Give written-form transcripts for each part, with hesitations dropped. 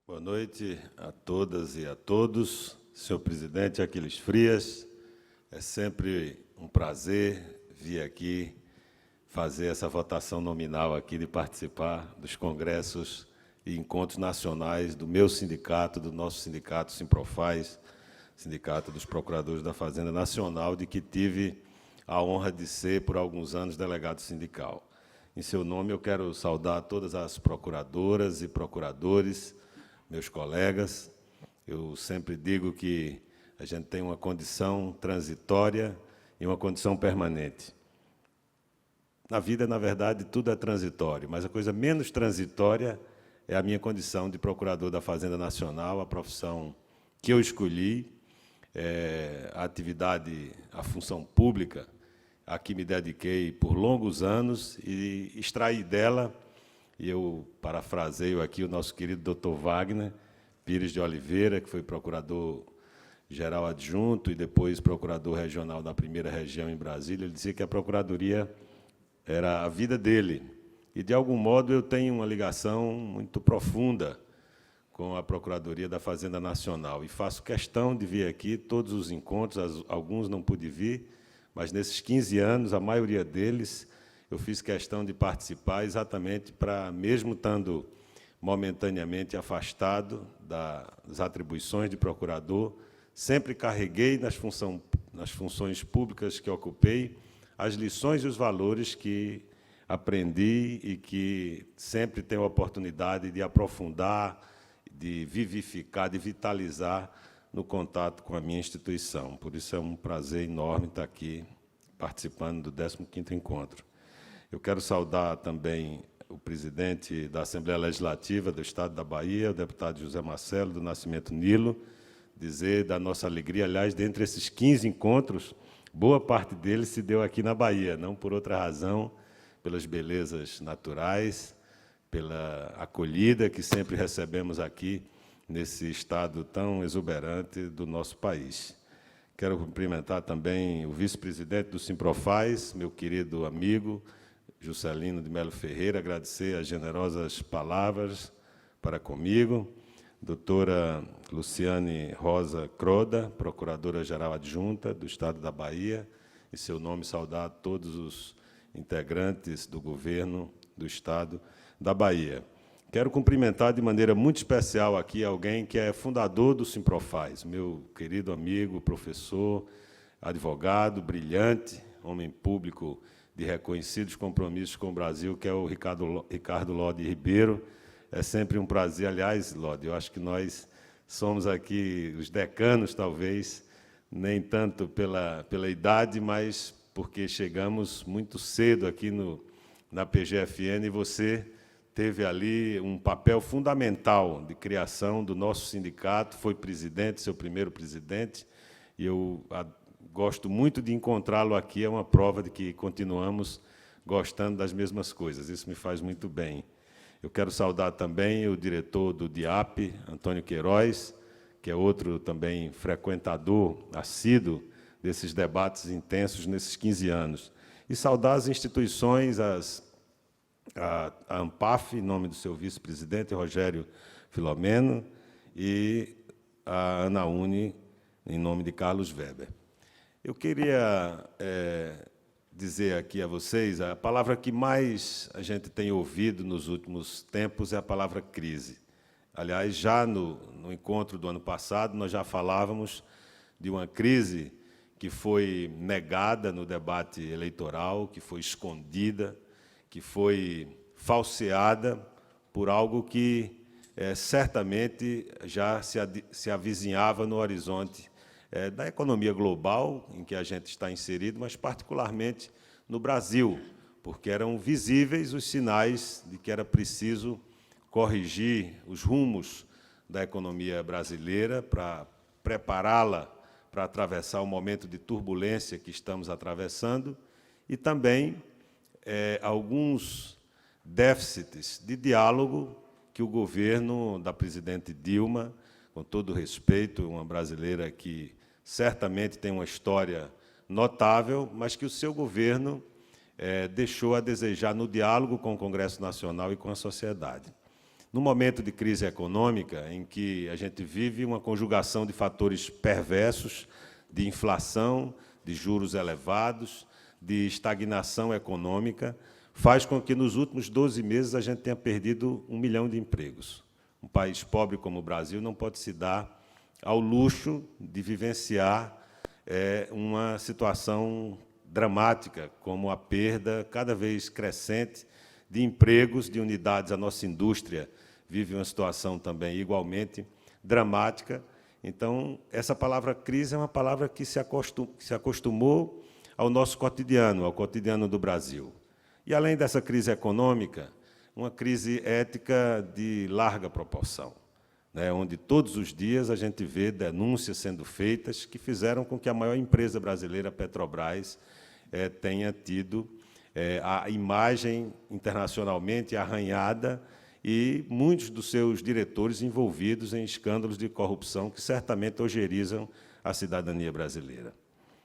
Boa noite a todas e a todos. Senhor presidente Aquiles Frias, é sempre um prazer vir aqui fazer essa votação nominal aqui, de participar dos congressos e encontros nacionais do meu sindicato, do nosso sindicato Simprofaz, Sindicato dos Procuradores da Fazenda Nacional, de que tive a honra de ser, por alguns anos, delegado sindical. Em seu nome, eu quero saudar todas as procuradoras e procuradores, meus colegas. Eu sempre digo que a gente tem uma condição transitória e uma condição permanente. Na vida, na verdade, tudo é transitório, mas a coisa menos transitória é a minha condição de procurador da Fazenda Nacional, a profissão que eu escolhi, a atividade, a função pública a que me dediquei por longos anos e extraí dela, e eu parafraseio aqui o nosso querido Dr. Wagner Pires de Oliveira, que foi procurador-geral adjunto e depois procurador regional da primeira região em Brasília. Ele dizia que a procuradoria era a vida dele. E, de algum modo, eu tenho uma ligação muito profunda com a Procuradoria da Fazenda Nacional. E faço questão de vir aqui todos os encontros, alguns não pude vir, mas nesses 15 anos, a maioria deles, eu fiz questão de participar exatamente para, mesmo estando momentaneamente afastado das atribuições de procurador, sempre carreguei nas funções públicas que ocupei as lições e os valores que aprendi e que sempre tenho a oportunidade de aprofundar, de vivificar, de vitalizar no contato com a minha instituição. Por isso é um prazer enorme estar aqui participando do 15º encontro. Eu quero saudar também o presidente da Assembleia Legislativa do Estado da Bahia, o deputado José Marcelo do Nascimento Nilo, dizer da nossa alegria. Aliás, dentre esses 15 encontros, boa parte deles se deu aqui na Bahia, não por outra razão, pelas belezas naturais, pela acolhida que sempre recebemos aqui nesse estado tão exuberante do nosso país. Quero cumprimentar também o vice-presidente do Simprofaz, meu querido amigo, Juscelino de Melo Ferreira, agradecer as generosas palavras para comigo, doutora Luciane Rosa Croda, procuradora-geral adjunta do Estado da Bahia, em seu nome saudar todos os integrantes do governo do Estado da Bahia. Quero cumprimentar de maneira muito especial aqui alguém que é fundador do Simprofaz, meu querido amigo, professor, advogado, brilhante, homem público de reconhecidos compromissos com o Brasil, que é o Ricardo Lodi Ribeiro. É sempre um prazer. Aliás, Lodi, eu acho que nós somos aqui os decanos, talvez, nem tanto pela idade, mas porque chegamos muito cedo aqui na PGFN, e você teve ali um papel fundamental de criação do nosso sindicato, foi presidente, seu primeiro presidente, e eu gosto muito de encontrá-lo aqui, é uma prova de que continuamos gostando das mesmas coisas, isso me faz muito bem. Eu quero saudar também o diretor do DIAP, Antônio Queiroz, que é outro também frequentador assíduo desses debates intensos nesses 15 anos. E saudar as instituições, a ANPAF, em nome do seu vice-presidente, Rogério Filomeno, e a ANAUNE, em nome de Carlos Weber. Eu queria dizer aqui a vocês, a palavra que mais a gente tem ouvido nos últimos tempos é a palavra crise. Aliás, já no encontro do ano passado, nós já falávamos de uma crise que foi negada no debate eleitoral, que foi escondida, que foi falseada por algo que certamente já se avizinhava no horizonte da economia global em que a gente está inserido, mas particularmente no Brasil, porque eram visíveis os sinais de que era preciso corrigir os rumos da economia brasileira para prepará-la para atravessar o momento de turbulência que estamos atravessando, e também alguns déficits de diálogo que o governo da presidente Dilma, com todo respeito, uma brasileira que certamente tem uma história notável, mas que o seu governo deixou a desejar no diálogo com o Congresso Nacional e com a sociedade. no momento de crise econômica, em que a gente vive uma conjugação de fatores perversos, de inflação, de juros elevados, de estagnação econômica, faz com que, nos últimos 12 meses, a gente tenha perdido 1 milhão de empregos. Um país pobre como o Brasil não pode se dar ao luxo de vivenciar uma situação dramática, como a perda cada vez crescente de empregos, de unidades. A nossa indústria vive uma situação também igualmente dramática. Então, essa palavra crise é uma palavra que se acostumou ao nosso cotidiano, ao cotidiano do Brasil. E, além dessa crise econômica, uma crise ética de larga proporção, né, onde todos os dias a gente vê denúncias sendo feitas que fizeram com que a maior empresa brasileira, Petrobras, tenha tido a imagem internacionalmente arranhada e muitos dos seus diretores envolvidos em escândalos de corrupção que certamente ojeriam a cidadania brasileira.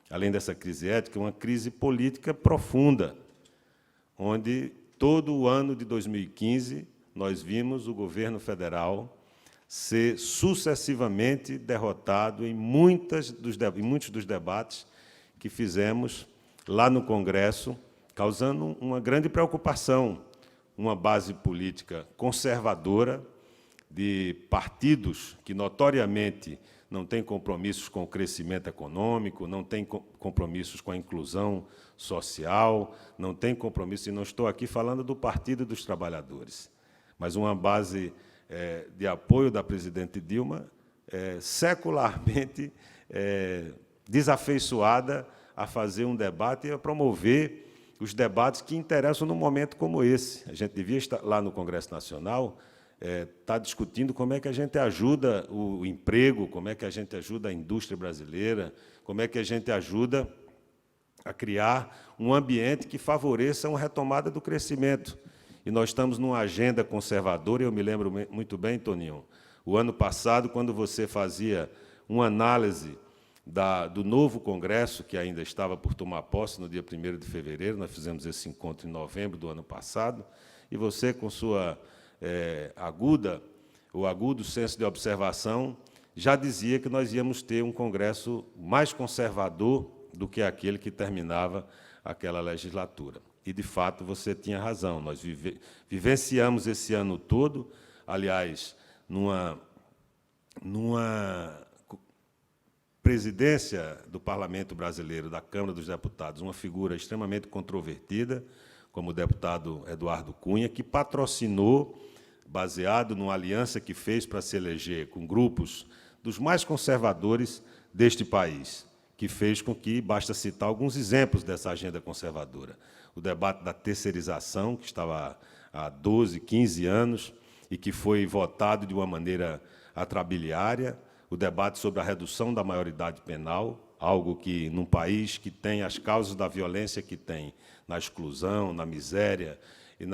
Além dessa crise ética, uma crise política profunda, onde, todo o ano de 2015, nós vimos o governo federal ser sucessivamente derrotado em muitos dos debates que fizemos lá no Congresso, causando uma grande preocupação, uma base política conservadora, de partidos que, notoriamente, não têm compromissos com o crescimento econômico, não têm compromissos com a inclusão social, não têm compromissos, e não estou aqui falando do Partido dos Trabalhadores, mas uma base de apoio da presidente Dilma, secularmente desafeiçoada a fazer um debate e a promover os debates que interessam num momento como esse. A gente devia estar lá no Congresso Nacional, estar discutindo como é que a gente ajuda o emprego, como é que a gente ajuda a indústria brasileira, como é que a gente ajuda a criar um ambiente que favoreça uma retomada do crescimento. E nós estamos numa agenda conservadora, e eu me lembro muito bem, Toninho, o ano passado, quando você fazia uma análise do novo Congresso, que ainda estava por tomar posse no dia 1º de fevereiro, nós fizemos esse encontro em novembro do ano passado, e você, com sua agudo senso de observação, já dizia que nós íamos ter um Congresso mais conservador do que aquele que terminava aquela legislatura. E, de fato, você tinha razão. Nós vivenciamos esse ano todo, aliás, numa presidência do Parlamento Brasileiro, da Câmara dos Deputados, uma figura extremamente controvertida, como o deputado Eduardo Cunha, que patrocinou, baseado numa aliança que fez para se eleger com grupos dos mais conservadores deste país, que fez com que, basta citar alguns exemplos dessa agenda conservadora, o debate da terceirização, que estava há 12, 15 anos, e que foi votado de uma maneira atrabiliária, o debate sobre a redução da maioridade penal, algo que, num país que tem as causas da violência que tem, na exclusão, na miséria, e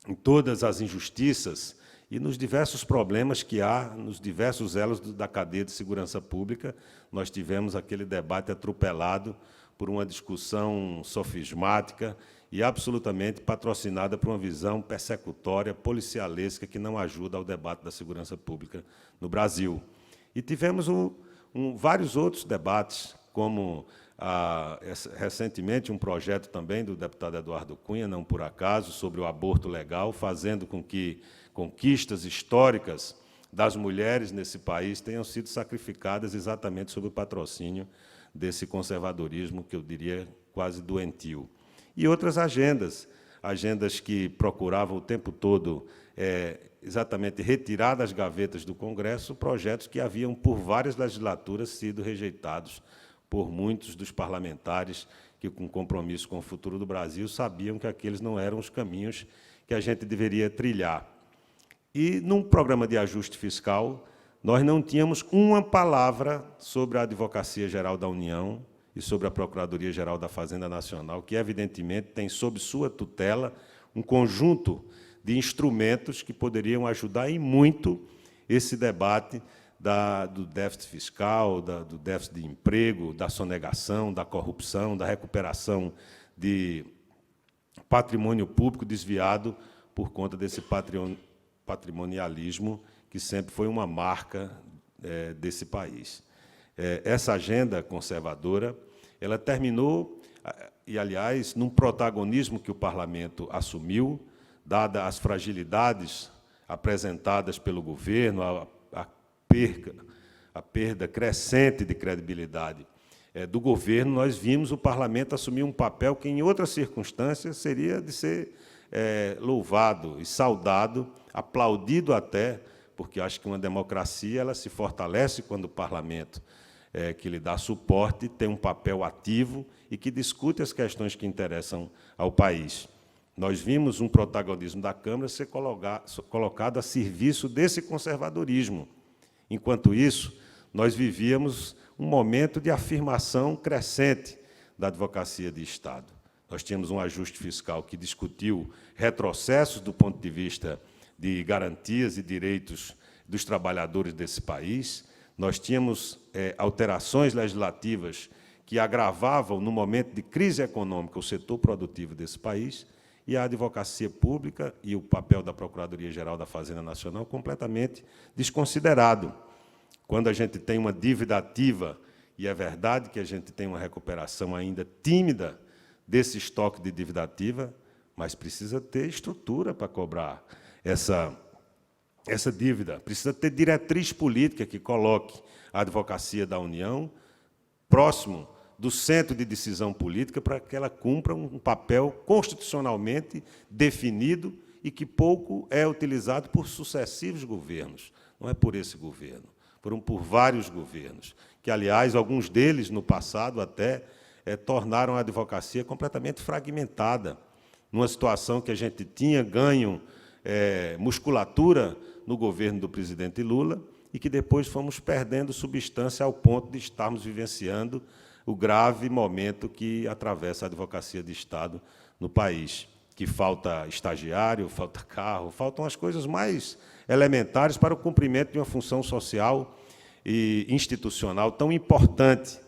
em todas as injustiças e nos diversos problemas que há nos diversos elos da cadeia de segurança pública, nós tivemos aquele debate atropelado por uma discussão sofismática e absolutamente patrocinada por uma visão persecutória, policialesca, que não ajuda ao debate da segurança pública no Brasil. E tivemos vários outros debates, como, recentemente, um projeto também do deputado Eduardo Cunha, não por acaso, sobre o aborto legal, fazendo com que conquistas históricas das mulheres nesse país tenham sido sacrificadas exatamente sob o patrocínio desse conservadorismo, que eu diria quase doentio. E outras agendas que procuravam o tempo todo exatamente retirar das gavetas do Congresso projetos que haviam, por várias legislaturas, sido rejeitados por muitos dos parlamentares que, com compromisso com o futuro do Brasil, sabiam que aqueles não eram os caminhos que a gente deveria trilhar. E, num programa de ajuste fiscal, nós não tínhamos uma palavra sobre a Advocacia Geral da União e sobre a Procuradoria-Geral da Fazenda Nacional, que, evidentemente, tem sob sua tutela um conjunto de instrumentos que poderiam ajudar em muito esse debate do déficit fiscal, do déficit de emprego, da sonegação, da corrupção, da recuperação de patrimônio público desviado por conta desse patrimonialismo, que sempre foi uma marca desse país. Essa agenda conservadora, ela terminou, e, aliás, num protagonismo que o parlamento assumiu, dadas as fragilidades apresentadas pelo governo, a perda crescente de credibilidade do governo, nós vimos o parlamento assumir um papel que, em outras circunstâncias, seria de ser louvado e saudado, aplaudido até, porque acho que uma democracia ela se fortalece quando o parlamento, que lhe dá suporte, tem um papel ativo e que discute as questões que interessam ao país. Nós vimos um protagonismo da Câmara ser colocado a serviço desse conservadorismo. Enquanto isso, nós vivíamos um momento de afirmação crescente da advocacia de Estado. Nós tínhamos um ajuste fiscal que discutiu retrocessos do ponto de vista de garantias e direitos dos trabalhadores desse país. Nós tínhamos alterações legislativas que agravavam, no momento de crise econômica, o setor produtivo desse país, e a advocacia pública e o papel da Procuradoria-Geral da Fazenda Nacional completamente desconsiderado. Quando a gente tem uma dívida ativa, e é verdade que a gente tem uma recuperação ainda tímida desse estoque de dívida ativa, mas precisa ter estrutura para cobrar essa dívida, precisa ter diretriz política que coloque a advocacia da União próximo do centro de decisão política para que ela cumpra um papel constitucionalmente definido e que pouco é utilizado por sucessivos governos. Não é por esse governo, foram por vários governos, que, aliás, alguns deles, no passado, até tornaram a advocacia completamente fragmentada, numa situação que a gente tinha ganho musculatura no governo do presidente Lula e que depois fomos perdendo substância ao ponto de estarmos vivenciando o grave momento que atravessa a advocacia de Estado no país, que falta estagiário, falta carro, faltam as coisas mais elementares para o cumprimento de uma função social e institucional tão importante,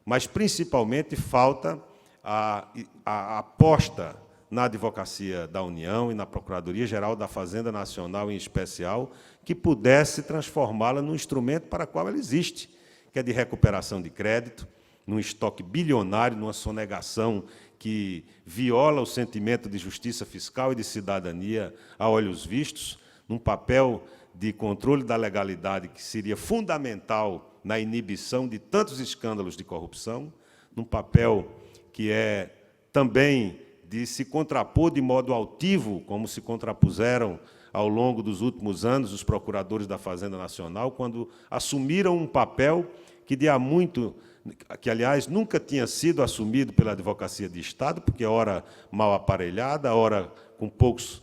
mas, principalmente, falta a aposta na advocacia da União e na Procuradoria-Geral da Fazenda Nacional, em especial, que pudesse transformá-la num instrumento para o qual ela existe, que é de recuperação de crédito, num estoque bilionário, numa sonegação que viola o sentimento de justiça fiscal e de cidadania a olhos vistos, num papel de controle da legalidade que seria fundamental na inibição de tantos escândalos de corrupção, num papel que é também de se contrapor de modo altivo, como se contrapuseram ao longo dos últimos anos os procuradores da Fazenda Nacional, quando assumiram um papel que, aliás, nunca tinha sido assumido pela advocacia de Estado, porque ora mal aparelhada, ora com poucos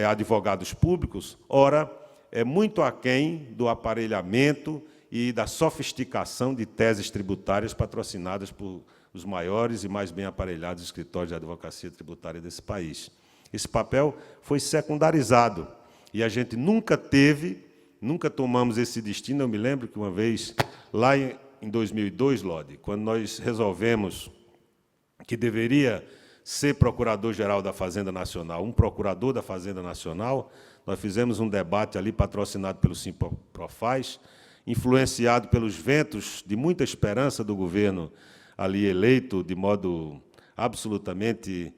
advogados públicos, ora muito aquém do aparelhamento e da sofisticação de teses tributárias patrocinadas por os maiores e mais bem aparelhados escritórios de advocacia tributária desse país. Esse papel foi secundarizado, e a gente nunca tomamos esse destino. Eu me lembro que uma vez, lá em 2002, Lodi, quando nós resolvemos que deveria ser Procurador-Geral da Fazenda Nacional, um procurador da Fazenda Nacional, nós fizemos um debate ali, patrocinado pelo Simprofaz, influenciado pelos ventos de muita esperança do governo ali eleito, de modo absolutamente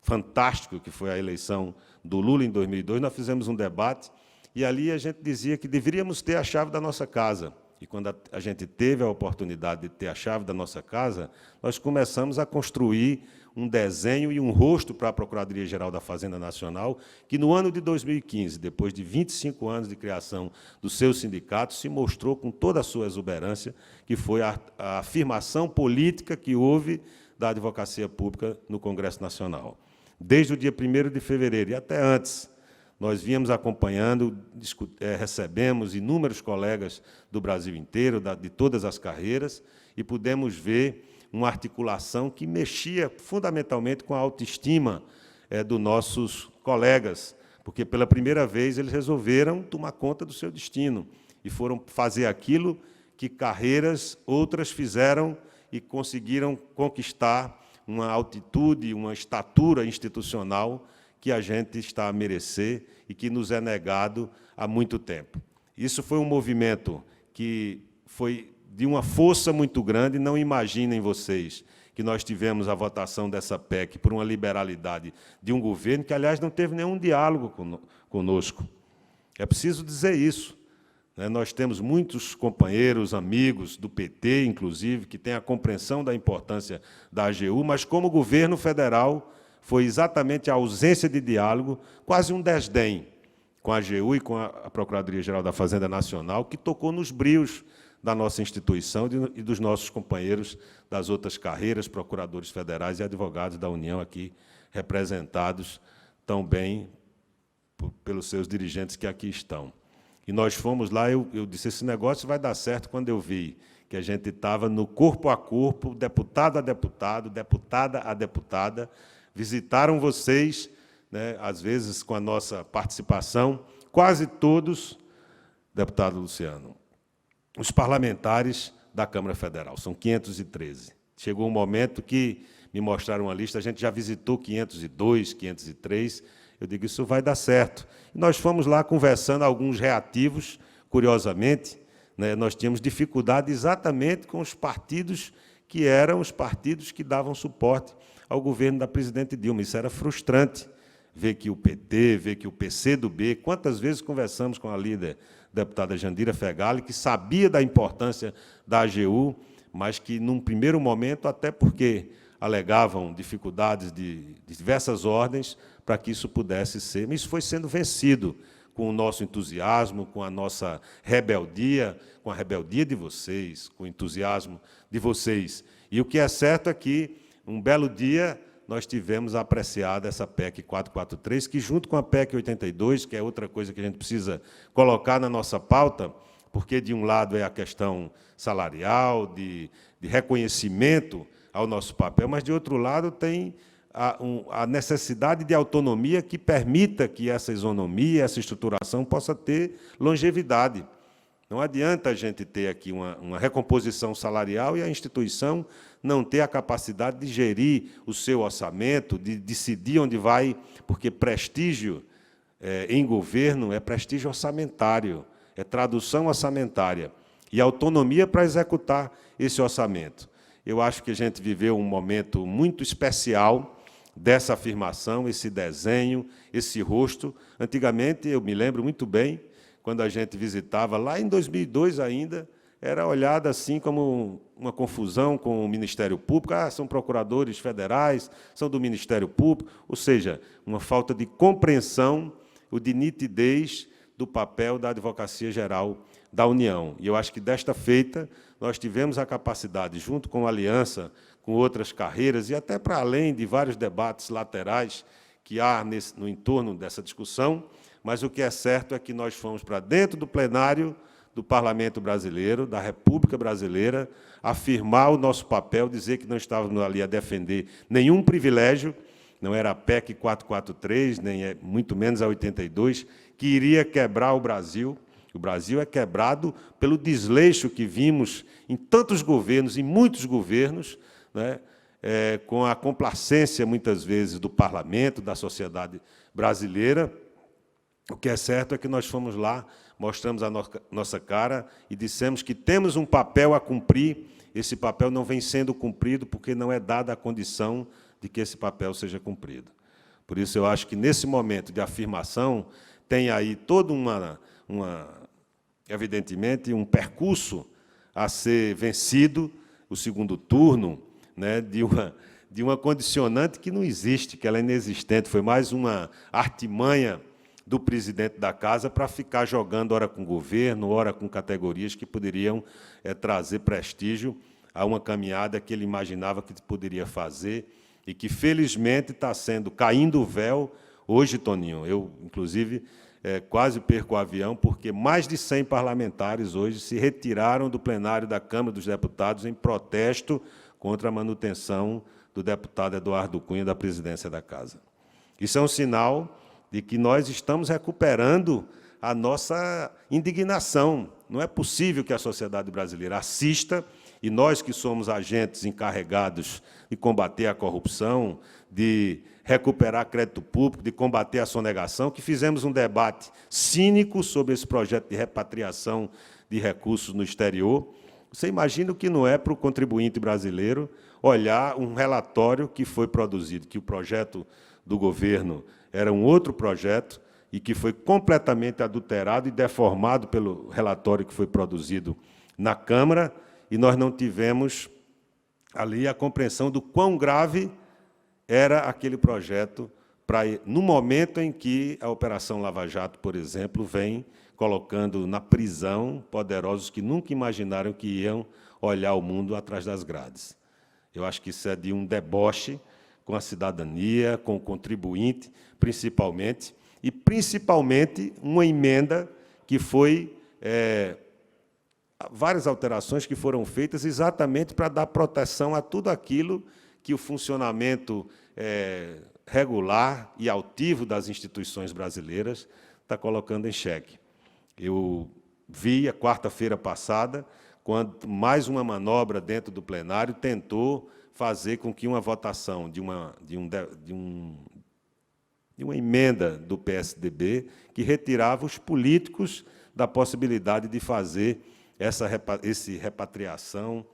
fantástico, que foi a eleição do Lula em 2002, nós fizemos um debate, e ali a gente dizia que deveríamos ter a chave da nossa casa. E, quando a gente teve a oportunidade de ter a chave da nossa casa, nós começamos a construir um desenho e um rosto para a Procuradoria-Geral da Fazenda Nacional, que, no ano de 2015, depois de 25 anos de criação do seu sindicato, se mostrou com toda a sua exuberância, que foi a afirmação política que houve da advocacia pública no Congresso Nacional. Desde o dia 1º de fevereiro, e até antes, nós vínhamos acompanhando, recebemos inúmeros colegas do Brasil inteiro, de todas as carreiras, e pudemos ver uma articulação que mexia fundamentalmente com a autoestima dos nossos colegas, porque, pela primeira vez, eles resolveram tomar conta do seu destino e foram fazer aquilo que carreiras outras fizeram e conseguiram conquistar uma altitude, uma estatura institucional que a gente está a merecer e que nos é negado há muito tempo. Isso foi um movimento que foi de uma força muito grande. Não imaginem vocês que nós tivemos a votação dessa PEC por uma liberalidade de um governo que, aliás, não teve nenhum diálogo conosco. É preciso dizer isso. Nós temos muitos companheiros, amigos do PT, inclusive, que têm a compreensão da importância da AGU, mas, como governo federal, foi exatamente a ausência de diálogo, quase um desdém com a AGU e com a Procuradoria-Geral da Fazenda Nacional, que tocou nos brios da nossa instituição e dos nossos companheiros das outras carreiras, procuradores federais e advogados da União, aqui representados tão bem pelos seus dirigentes que aqui estão. E nós fomos lá, eu disse, esse negócio vai dar certo, quando eu vi que a gente estava no corpo a corpo, deputado a deputado, deputada a deputada, visitaram vocês, às vezes com a nossa participação, quase todos, deputado Luciano, os parlamentares da Câmara Federal, são 513. Chegou um momento que me mostraram uma lista, a gente já visitou 502, 503, eu digo, isso vai dar certo. E nós fomos lá conversando, alguns reativos, curiosamente, nós tínhamos dificuldade exatamente com os partidos que eram os partidos que davam suporte ao governo da presidente Dilma. Isso era frustrante, ver que o PT, ver que o PCdoB, quantas vezes conversamos com a líder, deputada Jandira Fegali, que sabia da importância da AGU, mas que, num primeiro momento, até porque alegavam dificuldades de diversas ordens para que isso pudesse ser, mas isso foi sendo vencido com o nosso entusiasmo, com a nossa rebeldia, com a rebeldia de vocês, com o entusiasmo de vocês. E o que é certo é que, um belo dia, nós tivemos apreciada essa PEC 443, que, junto com a PEC 82, que é outra coisa que a gente precisa colocar na nossa pauta, porque, de um lado, é a questão salarial, de reconhecimento ao nosso papel, mas, de outro lado, tem a necessidade de autonomia que permita que essa isonomia, essa estruturação, possa ter longevidade. Não adianta a gente ter aqui uma recomposição salarial e a instituição não ter a capacidade de gerir o seu orçamento, de decidir onde vai, porque prestígio em governo é prestígio orçamentário, é tradução orçamentária, e autonomia para executar esse orçamento. Eu acho que a gente viveu um momento muito especial dessa afirmação, esse desenho, esse rosto. Antigamente, eu me lembro muito bem, quando a gente visitava, lá em 2002 ainda, era olhada assim como uma confusão com o Ministério Público. São procuradores federais, são do Ministério Público, ou seja, uma falta de compreensão ou de nitidez do papel da Advocacia Geral da União. E eu acho que, desta feita, nós tivemos a capacidade, junto com a aliança, com outras carreiras, e até para além de vários debates laterais que há no entorno dessa discussão, mas o que é certo é que nós fomos para dentro do plenário do Parlamento Brasileiro, da República Brasileira, afirmar o nosso papel, dizer que não estávamos ali a defender nenhum privilégio, não era a PEC 443, nem muito menos a 82, que iria quebrar o Brasil. O Brasil é quebrado pelo desleixo que vimos em tantos governos, em muitos governos, com a complacência, muitas vezes, do parlamento, da sociedade brasileira. O que é certo é que nós fomos lá, mostramos a nossa cara e dissemos que temos um papel a cumprir. Esse papel não vem sendo cumprido porque não é dada a condição de que esse papel seja cumprido. Por isso, eu acho que, nesse momento de afirmação, tem aí toda evidentemente, um percurso a ser vencido, o segundo turno, de uma condicionante que não existe, que ela é inexistente. Foi mais uma artimanha do presidente da Casa para ficar jogando, ora com o governo, ora com categorias que poderiam trazer prestígio a uma caminhada que ele imaginava que poderia fazer e que, felizmente, está caindo o véu. Hoje, Toninho, eu, inclusive, quase perco o avião, porque mais de 100 parlamentares hoje se retiraram do plenário da Câmara dos Deputados em protesto contra a manutenção do deputado Eduardo Cunha da presidência da Casa. Isso é um sinal de que nós estamos recuperando a nossa indignação. Não é possível que a sociedade brasileira assista, e nós que somos agentes encarregados de combater a corrupção, de recuperar crédito público, de combater a sonegação, que fizemos um debate cínico sobre esse projeto de repatriação de recursos no exterior. Você imagina o que não é para o contribuinte brasileiro olhar um relatório que foi produzido, que o projeto do governo era um outro projeto e que foi completamente adulterado e deformado pelo relatório que foi produzido na Câmara, e nós não tivemos ali a compreensão do quão grave era aquele projeto no momento em que a Operação Lava Jato, por exemplo, vem colocando na prisão poderosos que nunca imaginaram que iam olhar o mundo atrás das grades. Eu acho que isso é de um deboche com a cidadania, com o contribuinte, principalmente, e principalmente uma emenda que foi várias alterações que foram feitas exatamente para dar proteção a tudo aquilo que o funcionamento regular e altivo das instituições brasileiras está colocando em xeque. Eu vi, a quarta-feira passada, quando mais uma manobra dentro do plenário tentou fazer com que uma votação de uma emenda do PSDB que retirava os políticos da possibilidade de fazer essa repatriação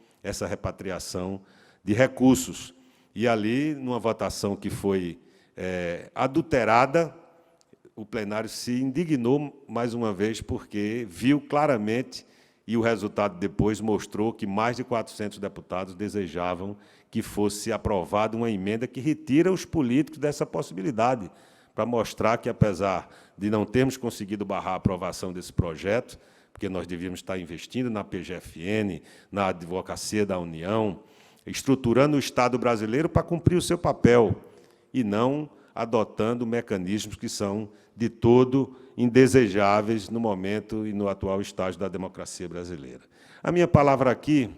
de recursos. E ali, numa votação que foi adulterada, o plenário se indignou mais uma vez, porque viu claramente, e o resultado depois mostrou que mais de 400 deputados desejavam que fosse aprovada uma emenda que retira os políticos dessa possibilidade, para mostrar que, apesar de não termos conseguido barrar a aprovação desse projeto, porque nós devíamos estar investindo na PGFN, na Advocacia da União, estruturando o Estado brasileiro para cumprir o seu papel, e não adotando mecanismos que são de todo indesejáveis no momento e no atual estágio da democracia brasileira. A minha palavra aqui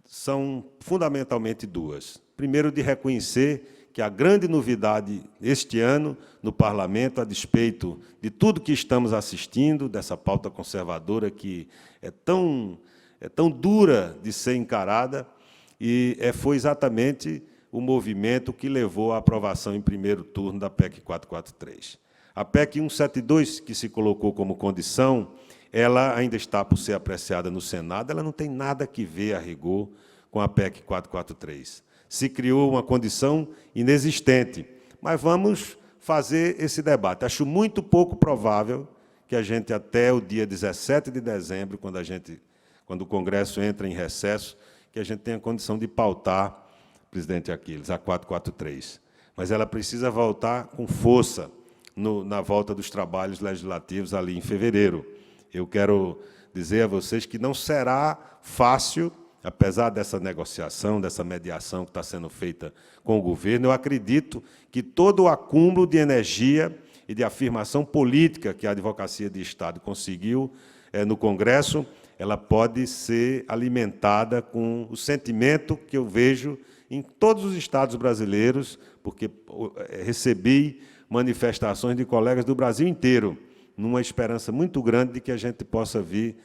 são fundamentalmente duas. Primeiro, de reconhecer que a grande novidade este ano no Parlamento, a despeito de tudo que estamos assistindo, dessa pauta conservadora que é tão dura de ser encarada, e foi exatamente o movimento que levou à aprovação em primeiro turno da PEC 443. A PEC 172, que se colocou como condição, ela ainda está por ser apreciada no Senado, ela não tem nada que ver, a rigor, com a PEC 443. Se criou uma condição inexistente, mas vamos fazer esse debate. Acho muito pouco provável que a gente, até o dia 17 de dezembro, quando o Congresso entra em recesso, que a gente tenha condição de pautar, presidente Aquiles, a 443. Mas ela precisa voltar com força na volta dos trabalhos legislativos ali em fevereiro. Eu quero dizer a vocês que não será fácil, apesar dessa negociação, dessa mediação que está sendo feita com o governo. Eu acredito que todo o acúmulo de energia e de afirmação política que a Advocacia de Estado conseguiu no Congresso, ela pode ser alimentada com o sentimento que eu vejo em todos os estados brasileiros, porque recebi manifestações de colegas do Brasil inteiro, numa esperança muito grande de que a gente possa vir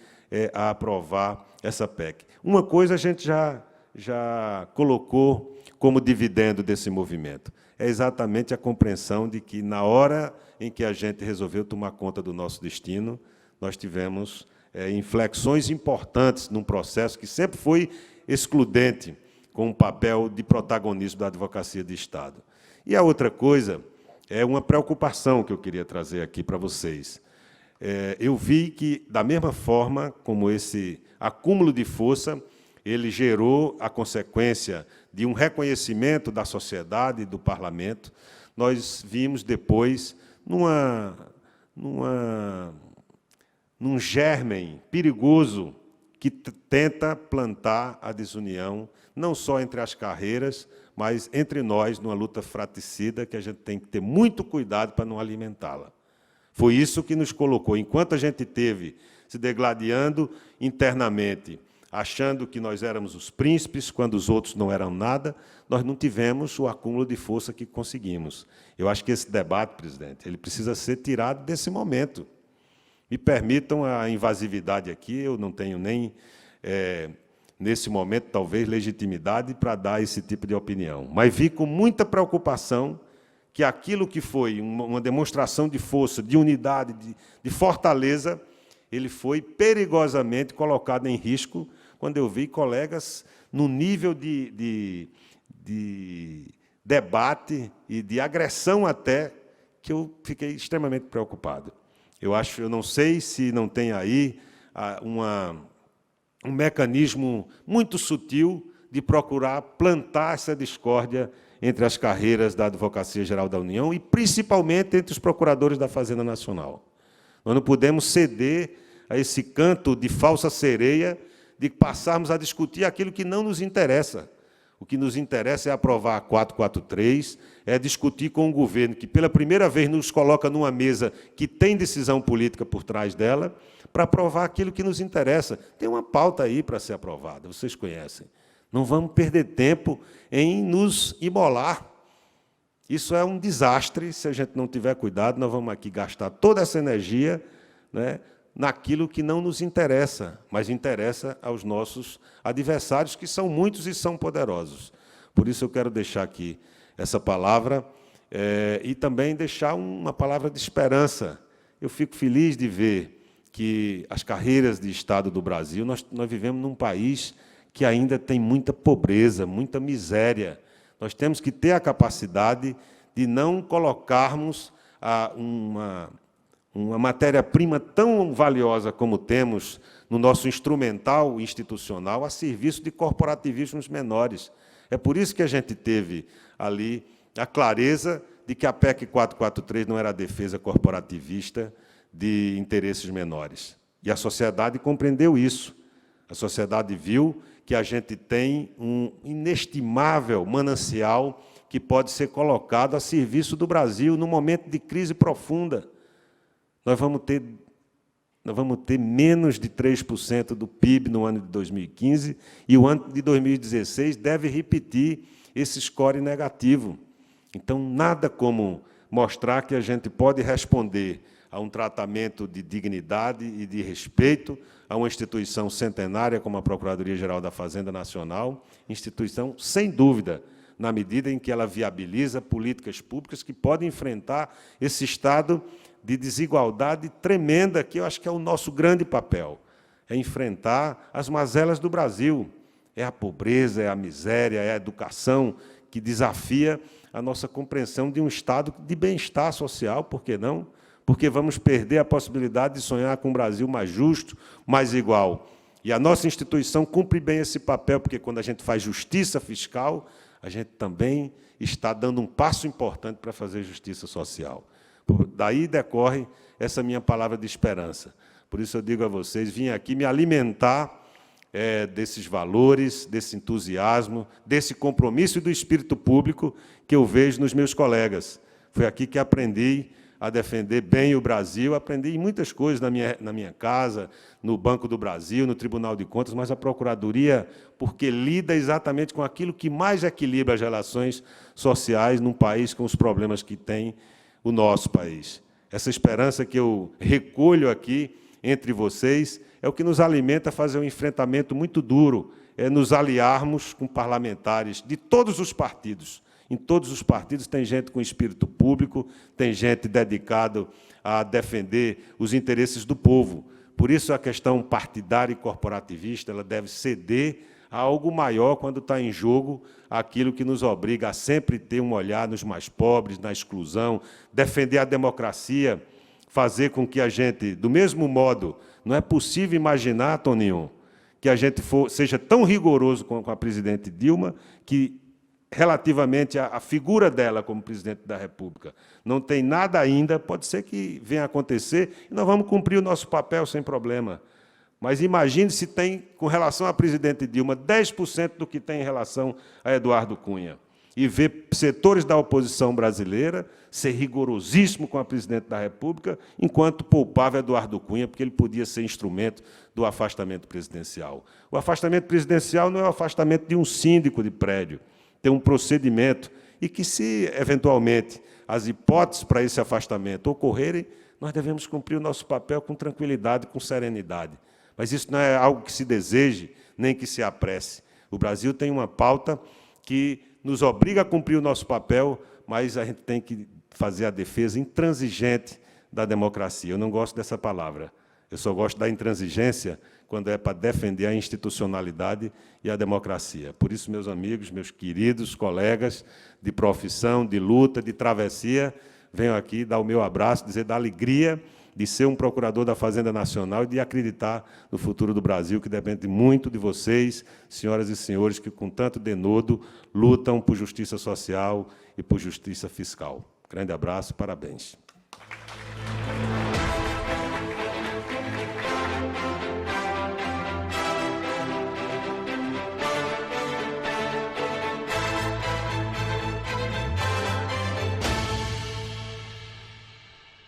a aprovar essa PEC. Uma coisa a gente já colocou como dividendo desse movimento, é exatamente a compreensão de que, na hora em que a gente resolveu tomar conta do nosso destino, nós tivemos inflexões importantes num processo que sempre foi excludente, com um papel de protagonismo da Advocacia de Estado. E a outra coisa é uma preocupação que eu queria trazer aqui para vocês. Eu vi que, da mesma forma como esse acúmulo de força, ele gerou a consequência de um reconhecimento da sociedade e do parlamento, nós vimos depois, num germen perigoso que tenta plantar a desunião, não só entre as carreiras, mas entre nós, numa luta fratricida, que a gente tem que ter muito cuidado para não alimentá-la. Foi isso que nos colocou. Enquanto a gente teve se degladiando internamente, achando que nós éramos os príncipes, quando os outros não eram nada, nós não tivemos o acúmulo de força que conseguimos. Eu acho que esse debate, presidente, ele precisa ser tirado desse momento. Me permitam a invasividade aqui, eu não tenho nem nesse momento, talvez, legitimidade para dar esse tipo de opinião. Mas vi com muita preocupação que aquilo que foi uma demonstração de força, de unidade, de fortaleza, ele foi perigosamente colocado em risco quando eu vi colegas no nível de debate e de agressão até, que eu fiquei extremamente preocupado. Eu não sei se não tem aí um mecanismo muito sutil de procurar plantar essa discórdia entre as carreiras da Advocacia Geral da União e, principalmente, entre os procuradores da Fazenda Nacional. Nós não podemos ceder a esse canto de falsa sereia de passarmos a discutir aquilo que não nos interessa. O que nos interessa é aprovar a 443, é discutir com o governo, que, pela primeira vez, nos coloca numa mesa que tem decisão política por trás dela, para aprovar aquilo que nos interessa. Tem uma pauta aí para ser aprovada, vocês conhecem. Não vamos perder tempo em nos imolar. Isso é um desastre, se a gente não tiver cuidado, nós vamos aqui gastar toda essa energia, né, naquilo que não nos interessa, mas interessa aos nossos adversários, que são muitos e são poderosos. Por isso eu quero deixar aqui essa palavra e também deixar uma palavra de esperança. Eu fico feliz de ver que as carreiras de Estado do Brasil, nós vivemos num país que ainda tem muita pobreza, muita miséria. Nós temos que ter a capacidade de não colocarmos uma matéria-prima tão valiosa como temos no nosso instrumental institucional a serviço de corporativismos menores. É por isso que a gente teve ali a clareza de que a PEC 443 não era a defesa corporativista de interesses menores. E a sociedade compreendeu isso. A sociedade viu que a gente tem um inestimável manancial que pode ser colocado a serviço do Brasil num momento de crise profunda. Nós vamos ter menos de 3% do PIB no ano de 2015, e o ano de 2016 deve repetir esse score negativo. Então, nada como mostrar que a gente pode responder a um tratamento de dignidade e de respeito a uma instituição centenária como a Procuradoria-Geral da Fazenda Nacional, instituição, sem dúvida, na medida em que ela viabiliza políticas públicas que podem enfrentar esse estado de desigualdade tremenda, que eu acho que é o nosso grande papel, é enfrentar as mazelas do Brasil. É a pobreza, é a miséria, é a educação que desafia a nossa compreensão de um estado de bem-estar social, por que não? Porque vamos perder a possibilidade de sonhar com um Brasil mais justo, mais igual. E a nossa instituição cumpre bem esse papel, porque, quando a gente faz justiça fiscal, a gente também está dando um passo importante para fazer justiça social. Daí decorre essa minha palavra de esperança. Por isso eu digo a vocês, vim aqui me alimentar desses valores, desse entusiasmo, desse compromisso e do espírito público que eu vejo nos meus colegas. Foi aqui que aprendi a defender bem o Brasil, aprendi muitas coisas na minha casa, no Banco do Brasil, no Tribunal de Contas, mas a Procuradoria, porque lida exatamente com aquilo que mais equilibra as relações sociais num país com os problemas que tem o nosso país. Essa esperança que eu recolho aqui entre vocês é o que nos alimenta a fazer um enfrentamento muito duro, é nos aliarmos com parlamentares de todos os partidos. Em todos os partidos tem gente com espírito público, tem gente dedicada a defender os interesses do povo. Por isso, a questão partidária e corporativista ela deve ceder a algo maior quando está em jogo aquilo que nos obriga a sempre ter um olhar nos mais pobres, na exclusão, defender a democracia, fazer com que a gente, do mesmo modo, não é possível imaginar, Toninho, que a gente seja tão rigoroso com a presidente Dilma, que, relativamente à figura dela como presidente da República, não tem nada ainda, pode ser que venha a acontecer, e nós vamos cumprir o nosso papel sem problema. Mas imagine se tem, com relação à presidente Dilma, 10% do que tem em relação a Eduardo Cunha. E ver setores da oposição brasileira ser rigorosíssimo com a presidente da República, enquanto poupava Eduardo Cunha, porque ele podia ser instrumento do afastamento presidencial. O afastamento presidencial não é o afastamento de um síndico de prédio, tem um procedimento, e que, se, eventualmente, as hipóteses para esse afastamento ocorrerem, nós devemos cumprir o nosso papel com tranquilidade, com serenidade. Mas isso não é algo que se deseje nem que se apresse. O Brasil tem uma pauta que nos obriga a cumprir o nosso papel, mas a gente tem que fazer a defesa intransigente da democracia. Eu não gosto dessa palavra. Eu só gosto da intransigência quando é para defender a institucionalidade e a democracia. Por isso, meus amigos, meus queridos colegas de profissão, de luta, de travessia, venho aqui dar o meu abraço, dizer da alegria de ser um procurador da Fazenda Nacional e de acreditar no futuro do Brasil, que depende muito de vocês, senhoras e senhores, que, com tanto denodo, lutam por justiça social e por justiça fiscal. Grande abraço, parabéns.